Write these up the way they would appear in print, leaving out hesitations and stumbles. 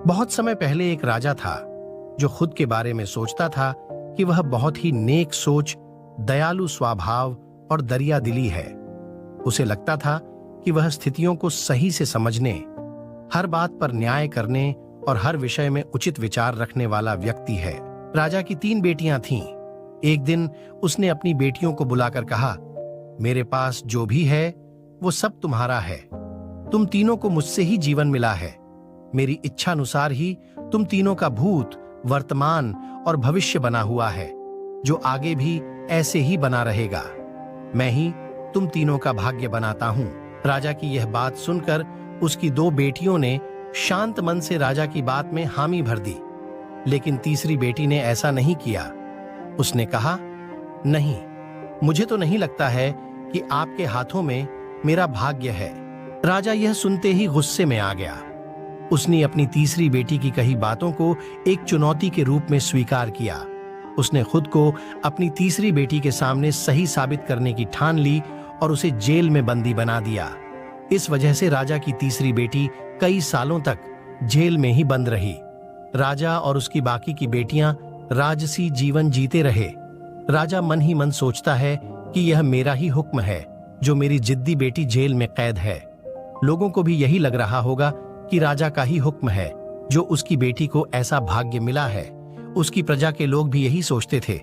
बहुत समय पहले एक राजा था जो खुद के बारे में सोचता था कि वह बहुत ही नेक सोच, दयालु स्वभाव और दरिया दिली है। उसे लगता था कि वह स्थितियों को सही से समझने, हर बात पर न्याय करने और हर विषय में उचित विचार रखने वाला व्यक्ति है। राजा की 3 बेटियां थीं। एक दिन उसने अपनी बेटियों को बुलाकर कहा, मेरे पास जो भी है वो सब तुम्हारा है। तुम तीनों को मुझसे ही जीवन मिला है। मेरी इच्छा अनुसार ही तुम तीनों का भूत, वर्तमान और भविष्य बना हुआ है, जो आगे भी ऐसे ही बना रहेगा। मैं ही तुम तीनों का भाग्य बनाता हूं। राजा की यह बात सुनकर उसकी 2 बेटियों ने शांत मन से राजा की बात में हामी भर दी, लेकिन तीसरी बेटी ने ऐसा नहीं किया। उसने कहा, नहीं, मुझे तो नहीं लगता है कि आपके हाथों में मेरा भाग्य है। राजा यह सुनते ही गुस्से में आ गया। उसने अपनी तीसरी बेटी की कही बातों को एक चुनौती के रूप में स्वीकार किया। उसने खुद को अपनी तीसरी बेटी के सामने सही साबित करने की ठान ली और उसे जेल में बंदी बना दिया। इस वजह से राजा की तीसरी बेटी कई सालों तक जेल में ही बंद रही। राजा और उसकी बाकी की बेटियां राजसी जीवन जीते रहे। राजा मन ही मन सोचता है कि यह मेरा ही हुक्म है जो मेरी जिद्दी बेटी जेल में कैद है। लोगों को भी यही लग रहा होगा कि राजा का ही हुक्म है जो उसकी बेटी को ऐसा भाग्य मिला है। उसकी प्रजा के लोग भी यही सोचते थे।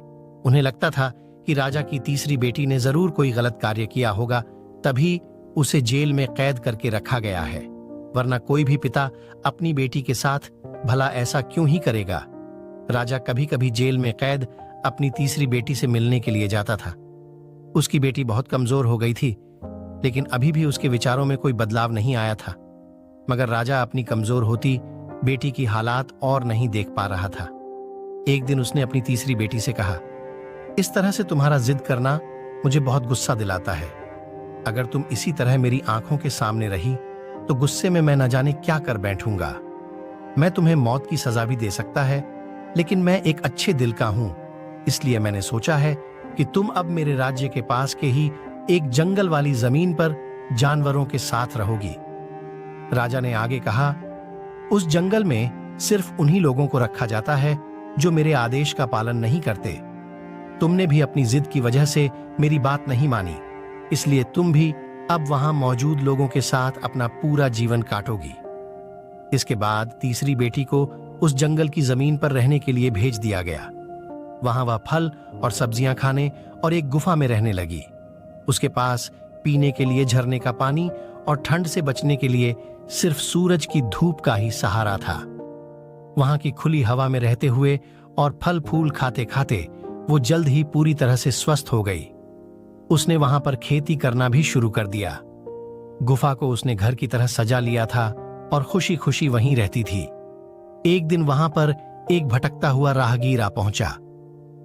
उन्हें लगता था कि राजा की तीसरी बेटी ने जरूर कोई गलत कार्य किया होगा, तभी उसे जेल में कैद करके रखा गया है, वरना कोई भी पिता अपनी बेटी के साथ भला ऐसा क्यों ही करेगा। राजा कभी कभी जेल में कैद अपनी तीसरी बेटी से मिलने के लिए जाता था। उसकी बेटी बहुत कमजोर हो गई थी, लेकिन अभी भी उसके विचारों में कोई बदलाव नहीं आया था। मगर राजा अपनी कमजोर होती बेटी की हालात और नहीं देख पा रहा था। एक दिन उसने अपनी तीसरी बेटी से कहा, इस तरह से तुम्हारा जिद करना मुझे बहुत गुस्सा दिलाता है। अगर तुम इसी तरह मेरी आंखों के सामने रही तो गुस्से में मैं न जाने क्या कर बैठूंगा। मैं तुम्हें मौत की सजा भी दे सकता है, लेकिन मैं एक अच्छे दिल का हूं, इसलिए मैंने सोचा है कि तुम अब मेरे राज्य के पास के ही एक जंगल वाली जमीन पर जानवरों के साथ रहोगी। राजा ने आगे कहा, उस जंगल में सिर्फ उन्हीं लोगों को रखा जाता है जो मेरे आदेश का पालन नहीं करते। तुमने भी अपनी जिद की वजह से मेरी बात नहीं मानी, इसलिए तुम भी अब वहां मौजूद लोगों के साथ अपना पूरा जीवन काटोगी। इसके बाद तीसरी बेटी को उस जंगल की जमीन पर रहने के लिए भेज दिया गया। वहां वह फल और सब्जियां खाने और एक गुफा में रहने लगी। उसके पास पीने के लिए झरने का पानी और ठंड से बचने के लिए सिर्फ सूरज की धूप का ही सहारा था। वहां की खुली हवा में रहते हुए और फल फूल खाते खाते वो जल्द ही पूरी तरह से स्वस्थ हो गई। उसने वहां पर खेती करना भी शुरू कर दिया। गुफा को उसने घर की तरह सजा लिया था और खुशी खुशी वहीं रहती थी। एक दिन वहां पर एक भटकता हुआ राहगीर आ पहुंचा।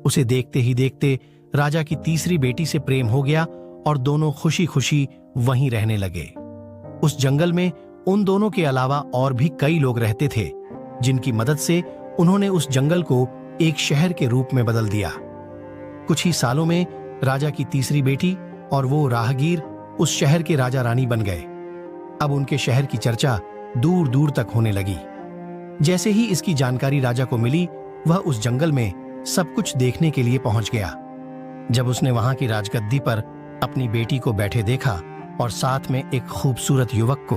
उसे देखते ही देखते राजा की तीसरी बेटी से प्रेम हो गया और दोनों खुशी खुशी वहीं रहने लगे। उस जंगल में उन दोनों के अलावा और भी कई लोग रहते थे, जिनकी मदद से उन्होंने उस जंगल को एक शहर के रूप में बदल दिया। कुछ ही सालों में राजा की तीसरी बेटी और वो राहगीर उस शहर के राजा रानी बन गए। अब उनके शहर की चर्चा दूर दूर तक होने लगी। जैसे ही इसकी जानकारी राजा को मिली, वह उस जंगल में सब कुछ देखने के लिए पहुंच गया। जब उसने वहां की राजगद्दी पर अपनी बेटी को बैठे देखा और साथ में एक खूबसूरत युवक को,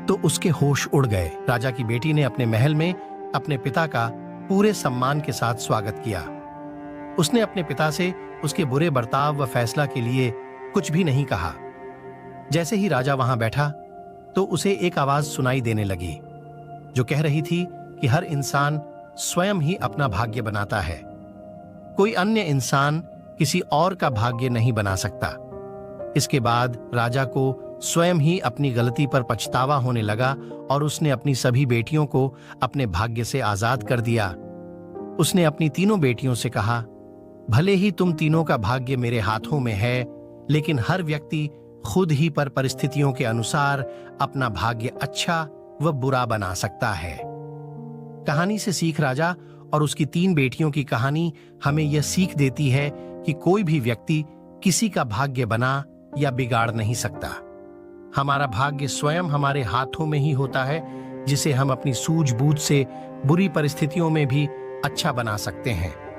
तो उसके होश उड़ गए। राजा की बेटी ने अपने महल में अपने पिता का पूरे सम्मान के साथ स्वागत किया। उसने अपने पिता से उसके बुरे बर्ताव व फैसला के लिए कुछ भी नहीं कहा। जैसे ही राजा वहां बैठा तो उसे एक आवाज सुनाई देने लगी, जो कह रही थी कि हर इंसान स्वयं ही अपना भाग्य बनाता है। कोई अन्य इंसान किसी और का भाग्य नहीं बना सकता। इसके बाद राजा को स्वयं ही अपनी गलती पर पछतावा होने लगा और उसने अपनी सभी बेटियों को अपने भाग्य से आजाद कर दिया। उसने अपनी तीनों बेटियों से कहा, भले ही तुम तीनों का भाग्य मेरे हाथों में है, लेकिन हर व्यक्ति खुद ही पर परिस्थितियों के अनुसार अपना भाग्य अच्छा व बुरा बना सकता है। कहानी से सीख राजा और उसकी 3 बेटियों की कहानी हमें यह सीख देती है कि कोई भी व्यक्ति किसी का भाग्य बना या बिगाड़ नहीं सकता। हमारा भाग्य स्वयं हमारे हाथों में ही होता है, जिसे हम अपनी सूझबूझ से बुरी परिस्थितियों में भी अच्छा बना सकते हैं।